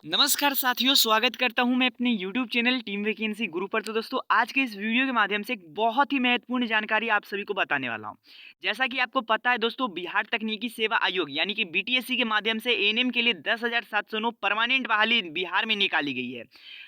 नमस्कार साथियों, स्वागत करता हूं मैं अपने YouTube चैनल टीम वैकेंसी गुरु पर। तो दोस्तों, आज के इस वीडियो के माध्यम से एक बहुत ही महत्वपूर्ण जानकारी आप सभी को बताने वाला हूं। जैसा कि आपको पता है दोस्तों, बिहार तकनीकी सेवा आयोग यानी कि बीटीएससी के माध्यम से एएनएम के लिए 10,709 परमानेंट बहाली बिहार में निकाली गई है।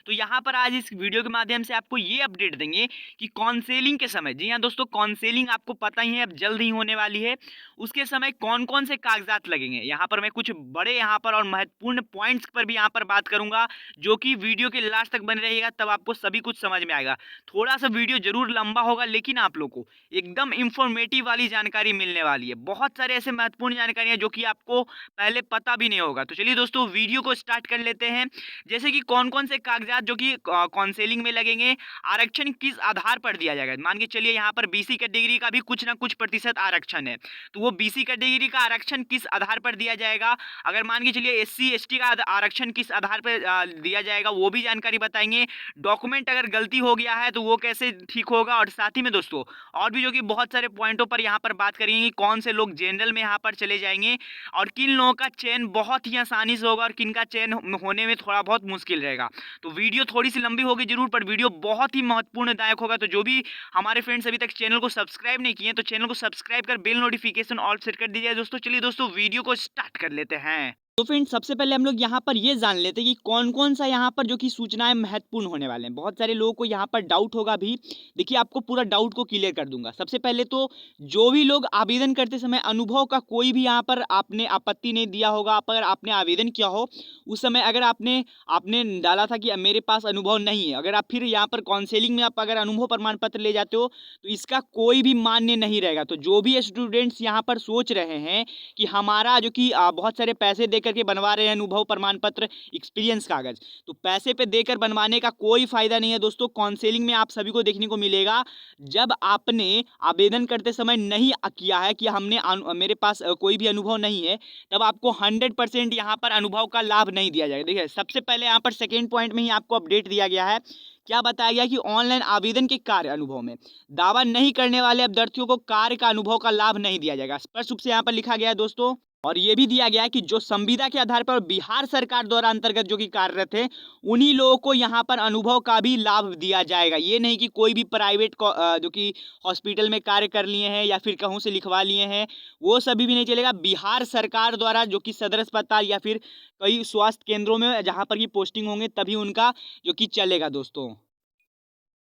तो यहाँ पर आज इस वीडियो के माध्यम से आपको ये अपडेट देंगे कि काउंसलिंग के समय, जी हाँ दोस्तों, काउंसलिंग आपको पता ही है अब जल्द ही होने वाली है। उसके समय कौन-कौन से कागज़ात लगेंगे, यहाँ पर मैं कुछ बड़े यहाँ पर और महत्वपूर्ण पॉइंट्स पर भी यहाँ पर बात करूँगा, जो कि वीडियो के लास्ट तक बने रहिएगा, तब आपको सभी कुछ समझ में आएगा। थोड़ा-सा वीडियो ज़रूर लंबा होगा, लेकिन आप लोग को एकदम इन्फॉर्मेटिव वाली जानकारी मिलने वाली है। बहुत सारे ऐसे महत्वपूर्ण जानकारियाँ जो कि आपको पहले पता भी नहीं होगा। तो चलिए दोस्तों, वीडियो को स्टार्ट कर लेते हैं। जैसे कि कौन-कौन से कागज़ात जो कि काउंसलिंग में लगेंगे, आरक्षण किस आधार पर दिया जाएगा। मान के चलिए यहाँ पर बीसी कैटेगरी का भी कुछ ना कुछ प्रतिशत आरक्षण है। तो वो बीसी कैटेगरी का आरक्षण किस आधार पर दिया जाएगा, अगर मान के चलिए एससी एसटी का आरक्षण किस आधार पर दिया जाएगा, वो भी जानकारी बताएंगे। डॉक्यूमेंट अगर गलती हो गया है तो वो कैसे ठीक होगा, और साथ ही में दोस्तों और भी जो कि बहुत सारे पॉइंटों पर यहाँ पर बात करेंगे कि कौन से लोग जनरल में यहाँ पर चले जाएंगे और किन लोगों का चयन बहुत ही आसानी से होगा और किन का चयन होने में थोड़ा बहुत मुश्किल रहेगा। तो वीडियो थोड़ी सी लंबी होगी जरूर, पर वीडियो बहुत ही महत्वपूर्णदायक होगा। तो जो भी हमारे फ्रेंड्स अभी तक चैनल को सब्सक्राइब नहीं किए तो चैनल को सब्सक्राइब कर बेल नोटिफिकेशन ऑल सेट कर दीजिए दोस्तों। चलिए दोस्तों, वीडियो को स्टार्ट कर लेते हैं। तो फ्रेंड्स, सबसे पहले हम लोग यहाँ पर ये जान लेते हैं कि कौन-कौन सा यहाँ पर जो कि सूचनाएँ महत्वपूर्ण होने वाले हैं। बहुत सारे लोगों को यहाँ पर डाउट होगा भी। देखिए, आपको पूरा डाउट को क्लियर कर दूँगा। सबसे पहले तो जो भी लोग आवेदन करते समय अनुभव का कोई भी यहाँ पर आपने आपत्ति नहीं दिया होगा, अगर आपने आवेदन किया हो, उस समय अगर आपने आपने डाला था कि मेरे पास अनुभव नहीं है, अगर आप फिर यहाँ पर काउंसलिंग में आप अगर अनुभव प्रमाण पत्र ले जाते हो, तो इसका कोई भी मान्य नहीं रहेगा। तो जो भी स्टूडेंट्स यहाँ पर सोच रहे हैं कि हमारा जो कि बहुत सारे पैसे दे करके बनवा रहे हैं अनुभव प्रमाण पत्र, एक्सपीरियंस कागज, तो पैसे पे देकर बनवाने का कोई फायदा नहीं है दोस्तों। काउंसलिंग में आप सभी को देखने को मिलेगा, जब आपने आवेदन करते समय नहीं किया है कि हमने मेरे पास कोई भी अनुभव नहीं है, तब आपको 100% यहाँ पर अनुभव का लाभ नहीं दिया जाएगा। देखिए, सबसे पहले यहाँ पर सेकेंड पॉइंट में ही आपको अपडेट दिया गया है। क्या बताया गया कि ऑनलाइन आवेदन के कार्य अनुभव में दावा नहीं करने वाले अभ्यर्थियों को कार्य का अनुभव का लाभ नहीं दिया जाएगा। स्पष्ट रूप से यहाँ पर लिखा गया है दोस्तों। और ये भी दिया गया है कि जो संविदा के आधार पर बिहार सरकार द्वारा अंतर्गत जो कि कार्यरत है, उन्हीं लोगों को यहाँ पर अनुभव का भी लाभ दिया जाएगा। ये नहीं कि कोई भी प्राइवेट जो कि हॉस्पिटल में कार्य कर लिए हैं या फिर कहूँ से लिखवा लिए हैं, वो सभी भी नहीं चलेगा। बिहार सरकार द्वारा जो कि सदर अस्पताल या फिर कई स्वास्थ्य केंद्रों में जहाँ पर की पोस्टिंग होंगे, तभी उनका जो कि चलेगा दोस्तों।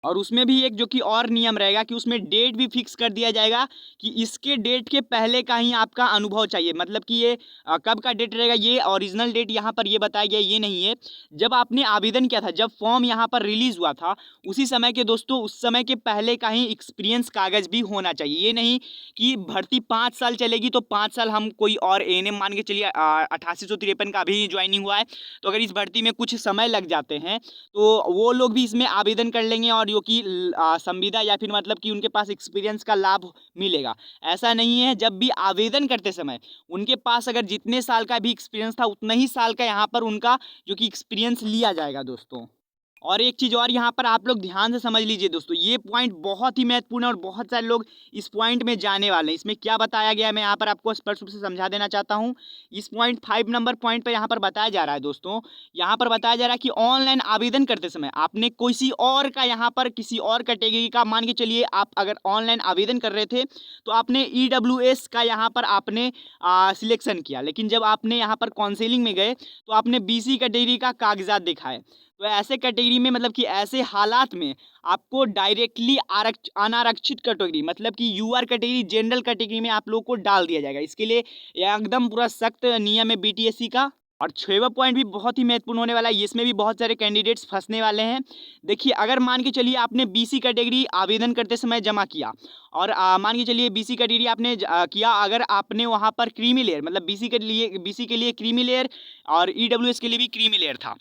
और उसमें भी एक जो कि और नियम रहेगा कि उसमें डेट भी फिक्स कर दिया जाएगा कि इसके डेट के पहले का ही आपका अनुभव चाहिए। मतलब कि ये कब का डेट रहेगा, ये ओरिजिनल डेट यहाँ पर ये बताया गया ये नहीं है। जब आपने आवेदन किया था, जब फॉर्म यहाँ पर रिलीज़ हुआ था, उसी समय के दोस्तों, उस समय के पहले का ही एक्सपीरियंस कागज़ भी होना चाहिए। ये नहीं कि भर्ती 5 साल चलेगी तो 5 साल हम कोई और एएनएम मान के चलिए 8853 का अभी ज्वाइनिंग हुआ है, तो अगर इस भर्ती में कुछ समय लग जाते हैं, तो वो लोग भी इसमें आवेदन कर लेंगे और जो कि संविदा या फिर मतलब कि उनके पास एक्सपीरियंस का लाभ मिलेगा। ऐसा नहीं है, जब भी आवेदन करते समय उनके पास अगर जितने साल का भी एक्सपीरियंस था, उतना ही साल का यहाँ पर उनका जो कि एक्सपीरियंस लिया जाएगा दोस्तों। और एक चीज़ और यहाँ पर आप लोग ध्यान से समझ लीजिए दोस्तों, ये पॉइंट बहुत ही महत्वपूर्ण है और बहुत सारे लोग इस पॉइंट में जाने वाले हैं। इसमें क्या बताया गया है, मैं यहाँ पर आपको स्पष्ट रूप से समझा देना चाहता हूँ। इस पॉइंट 5 नंबर पॉइंट पर यहाँ पर बताया जा रहा है दोस्तों, यहाँ पर बताया जा रहा है कि ऑनलाइन आवेदन करते समय आपने किसी और का यहाँ पर किसी और कैटेगरी का, मान के चलिए आप अगर ऑनलाइन आवेदन कर रहे थे तो आपने ईडब्ल्यूएस का यहाँ पर आपने सिलेक्शन किया, लेकिन जब आपने यहाँ पर काउंसलिंग में गए तो आपने बीसी कैटेगरी का कागजात दिखाए। तो ऐसे कैटेगरी में, मतलब कि ऐसे हालात में आपको डायरेक्टली अनारक्षित कैटेगरी, मतलब कि यूआर कैटेगरी, जनरल कैटेगरी में आप लोगों को डाल दिया जाएगा। इसके लिए एकदम पूरा सख्त नियम है बीटीएससी का। और 6वां पॉइंट भी बहुत ही महत्वपूर्ण होने वाला है, इसमें भी बहुत सारे कैंडिडेट्स फंसने वाले हैं। देखिए, अगर मान के चलिए आपने बीसी कैटेगरी आवेदन करते समय जमा किया और मान के चलिए बीसी कैटेगरी आपने किया, अगर आपने वहाँ पर क्रीमी लेयर, मतलब बीसी के लिए क्रीमी लेयर और ईडब्ल्यूएस के लिए भी क्रीमी लेयर था,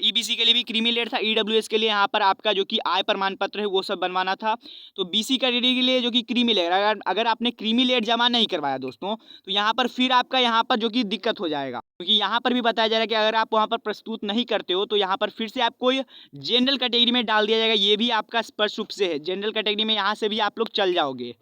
ईबीसी के लिए भी क्रीमी लेयर था, ईडब्ल्यूएस के लिए यहाँ पर आपका जो कि आय प्रमाण पत्र है वो सब बनवाना था। तो बीसी कैटेगरी के लिए जो कि क्रीमी लेयर, अगर आपने क्रीमी लेयर जमा नहीं करवाया दोस्तों, तो यहाँ पर फिर आपका यहाँ पर जो कि दिक्कत हो जाएगा, क्योंकि यहाँ पर भी बताया जा रहा है कि अगर आप वहाँ पर प्रस्तुत नहीं करते हो तो यहाँ पर फिर से आपको जनरल कैटेगरी में डाल दिया जाएगा। ये भी आपका स्पष्ट रूप से है, जनरल कैटेगरी में यहाँ से भी आप लोग चल जाओगे।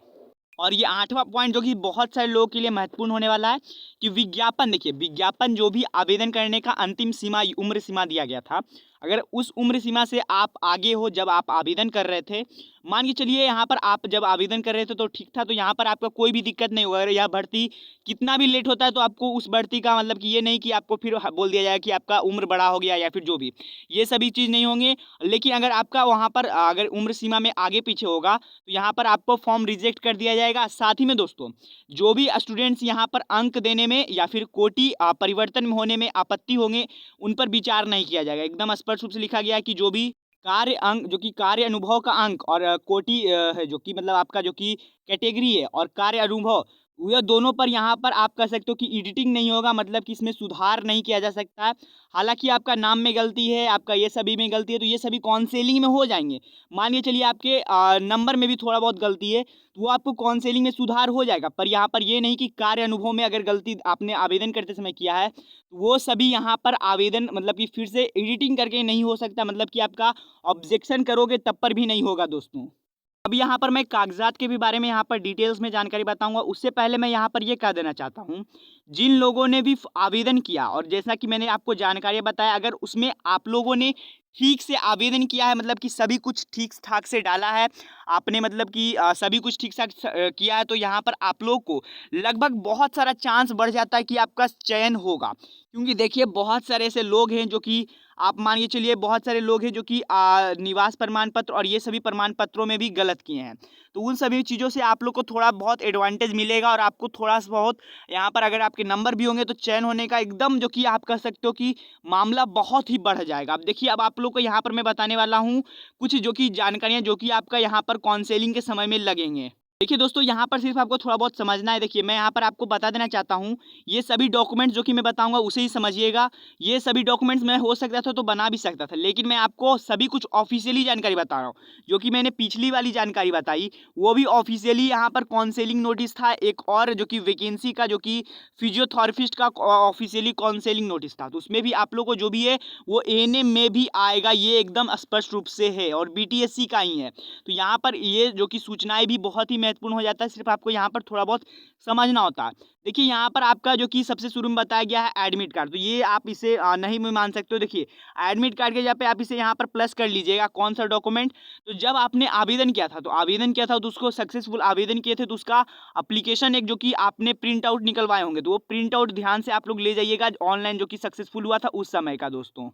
और ये 8वां पॉइंट जो कि बहुत सारे लोगों के लिए महत्वपूर्ण होने वाला है कि विज्ञापन, देखिए विज्ञापन जो भी आवेदन करने का अंतिम सीमा, उम्र सीमा दिया गया था, अगर उस उम्र सीमा से आप आगे हो जब आप आवेदन कर रहे थे, मान के चलिए यहाँ पर आप जब आवेदन कर रहे थे तो ठीक था, तो यहाँ पर आपका कोई भी दिक्कत नहीं होगा। अगर यह भर्ती कितना भी लेट होता है तो आपको उस भर्ती का मतलब कि ये नहीं कि आपको फिर बोल दिया जाए कि आपका उम्र बड़ा हो गया या फिर जो भी, ये सभी चीज़ नहीं होंगे। लेकिन अगर आपका वहाँ पर अगर उम्र सीमा में आगे पीछे होगा तो यहाँ पर आपको फॉर्म रिजेक्ट कर दिया जाएगा। साथ ही में दोस्तों, जो भी स्टूडेंट्स यहाँ पर अंक देने में या फिर कोटि परिवर्तन में होने में आपत्ति होंगे, उन पर विचार नहीं किया जाएगा। एकदम स्पष्ट रूप से लिखा गया है कि जो भी कार्य अंक, जो कि कार्य अनुभव का अंक और कोटि है, जो कि मतलब आपका जो कि कैटेगरी है और कार्य अनुभव, ये दोनों पर यहाँ पर आप कह सकते हो कि एडिटिंग नहीं होगा, मतलब कि इसमें सुधार नहीं किया जा सकता है। हालाँकि आपका नाम में गलती है, आपका ये सभी में गलती है, तो ये सभी काउंसलिंग में हो जाएँगे। मान के चलिए आपके नंबर में भी थोड़ा बहुत गलती है, तो वो आपको काउंसलिंग में सुधार हो जाएगा। पर यहाँ पर ये नहीं कि कार्य अनुभव में अगर गलती आपने आवेदन करते समय किया है, तो वो सभी यहाँ पर आवेदन मतलब कि फिर से एडिटिंग करके नहीं हो सकता, मतलब कि आपका ऑब्जेक्शन करोगे तब पर भी नहीं होगा दोस्तों। अब यहाँ पर मैं कागज़ात के भी बारे में यहाँ पर डिटेल्स में जानकारी बताऊँगा। उससे पहले मैं यहाँ पर ये कह देना चाहता हूँ, जिन लोगों ने भी आवेदन किया और जैसा कि मैंने आपको जानकारी बताया, अगर उसमें आप लोगों ने ठीक से आवेदन किया है, मतलब कि सभी कुछ ठीक-ठाक से डाला है, आपने मतलब कि सभी कुछ ठीक-ठाक किया है, तो यहाँ पर आप लोग को लगभग बहुत सारा चांस बढ़ जाता है कि आपका चयन होगा। क्योंकि देखिए बहुत सारे ऐसे लोग हैं जो कि आप मान के चलिए, बहुत सारे लोग हैं जो कि निवास प्रमाण पत्र और ये सभी प्रमाण पत्रों में भी गलत किए हैं। तो उन सभी चीज़ों से आप लोग को थोड़ा बहुत एडवांटेज मिलेगा और आपको थोड़ा-सा बहुत यहाँ पर अगर आपके नंबर भी होंगे तो चयन होने का एकदम जो कि आप कह सकते हो कि मामला बहुत ही बढ़ जाएगा। अब देखिए, अब आप लोग को यहाँ पर मैं बताने वाला हूँ कुछ जो कि जानकारियाँ जो कि आपका यहाँ पर काउंसलिंग के समय में लगेंगे। देखिए दोस्तों, यहाँ पर सिर्फ़ आपको थोड़ा बहुत समझना है। देखिए, मैं यहाँ पर आपको बता देना चाहता हूँ, ये सभी डॉक्यूमेंट्स जो कि मैं बताऊँगा उसे ही समझिएगा। ये सभी डॉक्यूमेंट्स मैं हो सकता था तो बना भी सकता था, लेकिन मैं आपको सभी कुछ ऑफ़िशियली जानकारी बता रहा हूँ। जो कि मैंने पिछली वाली जानकारी बताई, वो भी ऑफ़िशियली यहाँ पर काउंसलिंग नोटिस था। एक और जो कि वैकेंसी का, जो कि फिजियोथेरेपिस्ट का ऑफ़िशियली काउंसलिंग नोटिस था। तो उसमें भी आप लोगों को जो भी है वो एएनएम में भी आएगा, ये एकदम स्पष्ट रूप से है और बीटीएससी का ही है। तो यहाँ पर ये जो कि सूचनाएँ भी बहुत ही महत्वपूर्ण हो जाता है, सिर्फ़ आपको यहाँ पर थोड़ा बहुत समझना होता है। देखिए, यहाँ पर आपका जो कि सबसे शुरू में बताया गया है एडमिट कार्ड, तो ये आप इसे नहीं भी मान सकते हो। देखिए, एडमिट कार्ड के जगह पे आप इसे यहाँ पर प्लस कर लीजिएगा, कौन-सा डॉक्यूमेंट, तो जब आपने आवेदन किया था, तो उसको सक्सेसफुल आवेदन किए थे, तो उसका एप्लीकेशन एक जो कि आपने प्रिंट आउट निकलवाए होंगे, तो वो प्रिंट आउट ध्यान से आप लोग ले जाइएगा ऑनलाइन, जो कि सक्सेसफुल हुआ था उस समय का दोस्तों।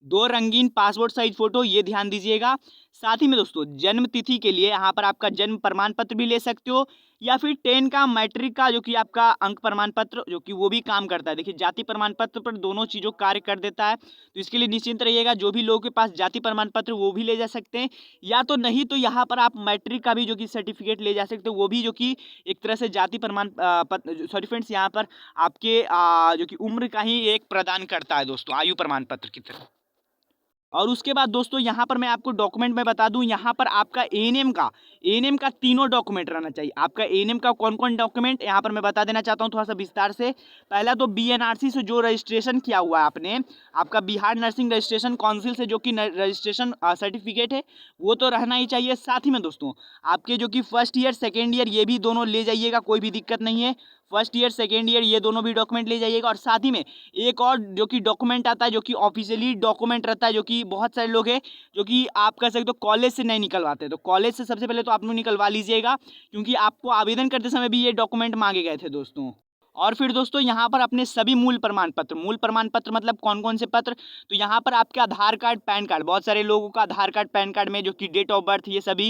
2 रंगीन पासपोर्ट साइज़ फ़ोटो, ये ध्यान दीजिएगा। साथ ही में दोस्तों, जन्म तिथि के लिए यहाँ पर आपका जन्म प्रमाण पत्र भी ले सकते हो या फिर 10 का मैट्रिक का जो कि आपका अंक प्रमाण पत्र, जो कि वो भी काम करता है। देखिए, जाति प्रमाण पत्र पर दोनों चीज़ों कार्य कर देता है, तो इसके लिए निश्चिंत रहिएगा। जो भी लोगों के पास जाति प्रमाण पत्र वो भी ले जा सकते हैं, या तो नहीं तो यहाँ पर आप मैट्रिक का भी जो कि सर्टिफ़िकेट ले जा सकते हो, वो भी जो कि एक तरह से जाति प्रमाण सॉरी फ्रेंड्स, यहाँ पर आपके जो कि उम्र का ही एक प्रदान करता है दोस्तों, आयु प्रमाण पत्र की तरह। और उसके बाद दोस्तों, यहाँ पर मैं आपको डॉक्यूमेंट में बता दूँ, यहाँ पर आपका एएनएम का तीनों डॉक्यूमेंट रहना चाहिए। आपका एएनएम का कौन-कौन डॉक्यूमेंट यहाँ पर मैं बता देना चाहता हूँ थोड़ा-सा विस्तार से। पहला तो बीएनआरसी से जो रजिस्ट्रेशन किया हुआ है आपने, आपका बिहार नर्सिंग रजिस्ट्रेशन काउंसिल से जो कि रजिस्ट्रेशन सर्टिफिकेट है, वो तो रहना ही चाहिए। साथ ही में दोस्तों, आपके जो कि फर्स्ट ईयर, सेकेंड ईयर, ये भी दोनों ले जाइएगा, कोई भी दिक्कत नहीं है। फर्स्ट ईयर, सेकेंड ईयर, ये दोनों भी डॉक्यूमेंट ले जाइएगा। और साथ ही में एक और जो कि डॉक्यूमेंट आता है, जो कि ऑफिशियली डॉक्यूमेंट रहता है, जो कि बहुत सारे लोग हैं जो कि आप कह सकते हो कॉलेज से नहीं निकलवाते, तो कॉलेज से सबसे पहले तो आप लोग निकलवा लीजिएगा, क्योंकि आपको आवेदन करते समय भी ये डॉक्यूमेंट मांगे गए थे दोस्तों। और फिर दोस्तों, यहाँ पर अपने सभी मूल प्रमाण पत्र मतलब कौन-कौन से पत्र, तो यहाँ पर आपके आधार कार्ड, पैन कार्ड, बहुत सारे लोगों का आधार कार्ड, पैन कार्ड में जो कि डेट ऑफ बर्थ, ये सभी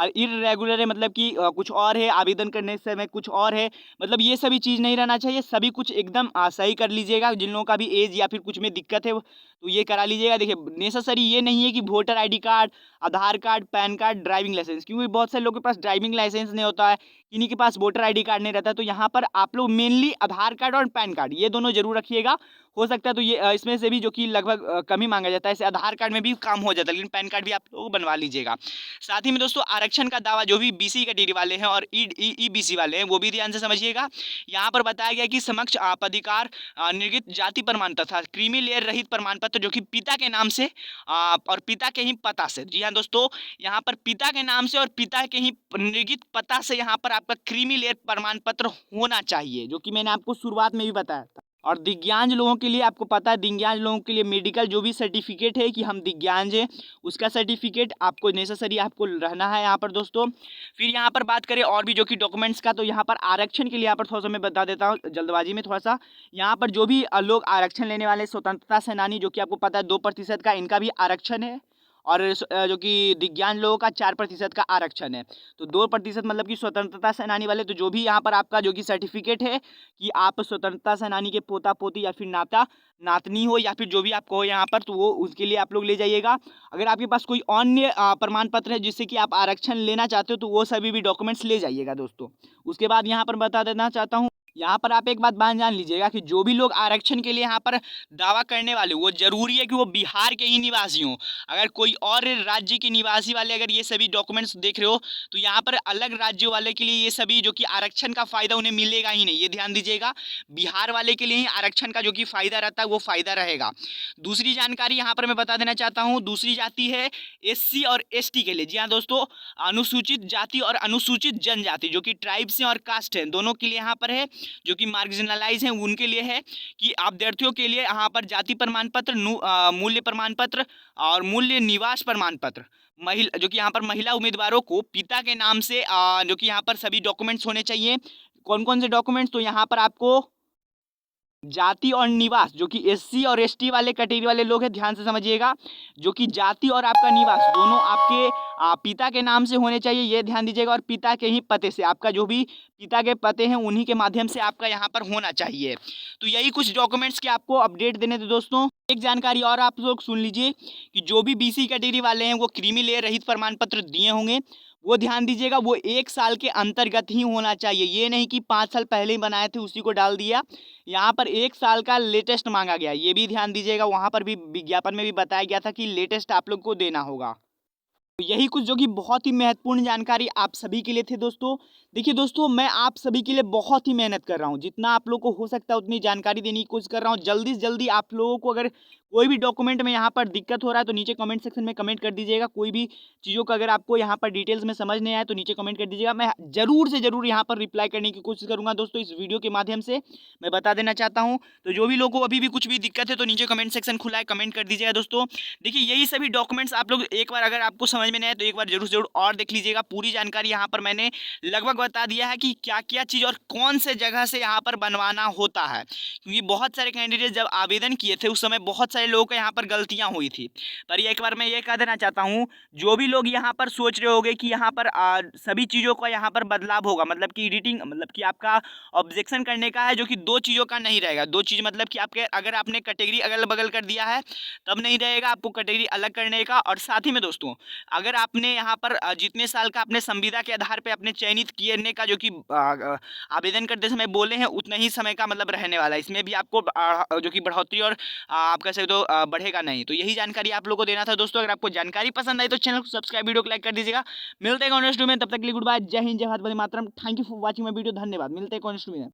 इर्रेगुलर है, मतलब कि कुछ और है, आवेदन करने से समय कुछ और है, मतलब ये सभी चीज़ नहीं रहना चाहिए। सभी कुछ एकदम सही कर लीजिएगा। जिन लोगों का भी एज या फिर कुछ में दिक्कत है तो ये करा लीजिएगा। देखिए, नेसेसरी ये नहीं है कि voter ID card, Aadhaar card, PAN card, driving licence, क्योंकि बहुत सारे लोगों के पास ड्राइविंग लाइसेंस नहीं होता है, किन्हीं के पास वोटर आईडी कार्ड नहीं रहता है, तो यहाँ पर आप लोग मेनली आधार कार्ड और पैन कार्ड, ये दोनों जरूर रखिएगा। हो सकता है तो ये इसमें से भी जो कि लगभग कम ही मांगा जाता है। ऐसे आधार कार्ड में भी काम हो जाता है, लेकिन पैन कार्ड भी आप लोग बनवा लीजिएगा। साथ ही में दोस्तों आरक्षण का दावा जो भी बीसी कैटेगरी वाले हैं और ईबीसी वाले हैं वो भी ध्यान से समझिएगा। यहाँ पर बताया गया कि समक्ष आपधिकार निर्गत जाति प्रमाण तथा क्रीमी लेयर रहित प्रमाण पत्र जो कि पिता के नाम से और पिता के ही पता से। जी हाँ दोस्तों, यहाँ पर पिता के नाम से और पिता के ही निर्गत पता से यहाँ पर आपका क्रीमी लेयर प्रमाण पत्र होना चाहिए, जो कि मैंने आपको शुरुआत में भी बताया था। और दिव्यांग लोगों के लिए आपको पता है, दिव्यांग लोगों के लिए मेडिकल जो भी सर्टिफिकेट है कि हम दिव्यांग हैं, उसका सर्टिफिकेट आपको नेसेसरी आपको रहना है यहाँ पर दोस्तों। फिर यहाँ पर बात करें और भी जो कि डॉक्यूमेंट्स का, तो यहाँ पर आरक्षण के लिए यहाँ पर थोड़ा सा मैं बता देता हूँ जल्दबाजी में थोड़ा सा। यहाँ पर जो भी लोग आरक्षण लेने वाले स्वतंत्रता सेनानी, जो कि आपको पता है 2% का इनका भी आरक्षण है, और जो कि दिव्यांग लोगों का 4% का आरक्षण है। तो 2% मतलब कि स्वतंत्रता सेनानी वाले, तो जो भी यहाँ पर आपका जो कि सर्टिफिकेट है कि आप स्वतंत्रता सेनानी के पोता पोती या फिर नाता नातनी हो या फिर जो भी आपको हो यहाँ पर, तो वो उसके लिए आप लोग ले जाइएगा। अगर आपके पास कोई अन्य प्रमाण पत्र है जिससे कि आप आरक्षण लेना चाहते हो, तो वो सभी भी डॉक्यूमेंट्स ले जाइएगा दोस्तों। उसके बाद यहाँ पर बता देना चाहता हूँ, यहाँ पर आप एक बात जान लीजिएगा कि जो भी लोग आरक्षण के लिए यहाँ पर दावा करने वाले, वो जरूरी है कि वो बिहार के ही निवासी हों। अगर कोई और राज्य के निवासी वाले अगर ये सभी डॉक्यूमेंट्स देख रहे हो, तो यहाँ पर अलग राज्यों वाले के लिए ये सभी जो कि आरक्षण का फायदा उन्हें मिलेगा ही नहीं, ये ध्यान दीजिएगा। बिहार वाले के लिए ही आरक्षण का जो कि फायदा रहता है वो फायदा रहेगा। दूसरी जानकारी यहाँ पर मैं बता देना चाहता हूँ, दूसरी जाति है एससी और एसटी के लिए। जी हाँ दोस्तों, अनुसूचित जाति और अनुसूचित जनजाति जो कि ट्राइब्स हैं और कास्ट हैं, दोनों के लिए यहाँ पर है। जो कि मार्जिनलाइज हैं उनके लिए है कि अभ्यर्थियों के लिए यहाँ पर जाति प्रमाण पत्र, मूल्य प्रमाण पत्र और मूल्य निवास प्रमाण पत्र। महिला जो कि यहाँ पर महिला उम्मीदवारों को पिता के नाम से जो कि यहाँ पर सभी डॉक्यूमेंट्स होने चाहिए। कौन कौन से डॉक्यूमेंट्स, तो यहाँ पर आपको जाति और निवास, जो कि एससी और एसटी वाले कैटेगरी वाले लोग हैं, ध्यान से समझिएगा। जो कि जाति और आपका निवास दोनों आपके पिता के नाम से होने चाहिए, ये ध्यान दीजिएगा। और पिता के ही पते से, आपका जो भी पिता के पते हैं उन्हीं के माध्यम से आपका यहाँ पर होना चाहिए। तो यही कुछ डॉक्यूमेंट्स के आपको अपडेट देने थे दोस्तों। एक जानकारी और आप लोग सुन लीजिए कि जो भी बीसी कैटेगरी वाले हैं वो क्रीमी लेयर रहित प्रमाण पत्र दिए होंगे, वो ध्यान दीजिएगा, वो 1 साल के अंतर्गत ही होना चाहिए। ये नहीं कि 5 साल पहले ही बनाए थे उसी को डाल दिया। यहाँ पर 1 साल का लेटेस्ट मांगा गया, ये भी ध्यान दीजिएगा। वहाँ पर भी विज्ञापन में भी बताया गया था कि लेटेस्ट आप लोग को देना होगा। तो यही कुछ जो कि बहुत ही महत्वपूर्ण जानकारी आप सभी के लिए थे दोस्तों। देखिए दोस्तों, मैं आप सभी के लिए बहुत ही मेहनत कर रहा हूँ, जितना आप लोगों को हो सकता है उतनी जानकारी देने की कोशिश कर रहा हूँ। जल्दी से जल्दी आप लोगों को अगर कोई भी डॉक्यूमेंट में यहाँ पर दिक्कत हो रहा है तो नीचे कमेंट सेक्शन में कमेंट कर दीजिएगा। कोई भी चीज़ों का अगर आपको यहाँ पर डिटेल्स में समझ नहीं आए तो नीचे कमेंट कर दीजिएगा। मैं जरूर से जरूर यहाँ पर रिप्लाई करने की कोशिश करूँगा दोस्तों। इस वीडियो के माध्यम से मैं बता देना चाहता हूँ, तो जो भी लोगों को अभी भी कुछ भी दिक्कत है तो नीचे कमेंट सेक्शन खुला है, कमेंट कर दीजिएगा दोस्तों। देखिए यही सभी डॉक्यूमेंट्स आप लोग एक बार अगर आपको समझ में नहीं आए तो एक बार जरूर और देख लीजिएगा। पूरी जानकारी यहाँ पर मैंने लगभग बता दिया है कि क्या क्या चीज़ और कौन से जगह से यहाँ पर बनवाना होता है, क्योंकि बहुत सारे कैंडिडेट जब आवेदन किए थे उस समय बहुत सारे लोगों को यहाँ पर गलतियाँ हुई थी। पर एक बार मैं ये कह देना चाहता हूँ, जो भी लोग यहाँ पर सोच रहे होंगे कि यहाँ पर सभी चीज़ों का यहाँ पर बदलाव होगा, मतलब कि एडिटिंग, मतलब कि आपका ऑब्जेक्शन करने का है, जो कि 2 चीज़ों का नहीं रहेगा। 2 चीज़ मतलब कि आपके अगर आपने कैटेगरी अगल बगल कर दिया है तब नहीं रहेगा, आपको कैटेगरी अलग करने का। और साथ ही में दोस्तों, अगर आपने यहाँ पर जितने साल का अपने संविदा के आधार पर अपने चयनित करने का जो कि आवेदन करते समय बोले हैं उतना ही समय का मतलब रहने वाला है। इसमें भी आपको जो कि बढ़ोतरी और आप कह सकते हो बढ़ेगा नहीं। तो यही जानकारी आप लोगों को देना था दोस्तों। अगर आपको जानकारी पसंद आई तो चैनल को सब्सक्राइब, वीडियो को लाइक कर दीजिएगा। मिलते हैं नेक्स्ट वीडियो में, तब तक के लिए गुड बाय, जय हिंद, जय भारत, वंदे मातरम। Thank you for watching my video, धन्यवाद। मिलते हैं नेक्स्ट वीडियो में।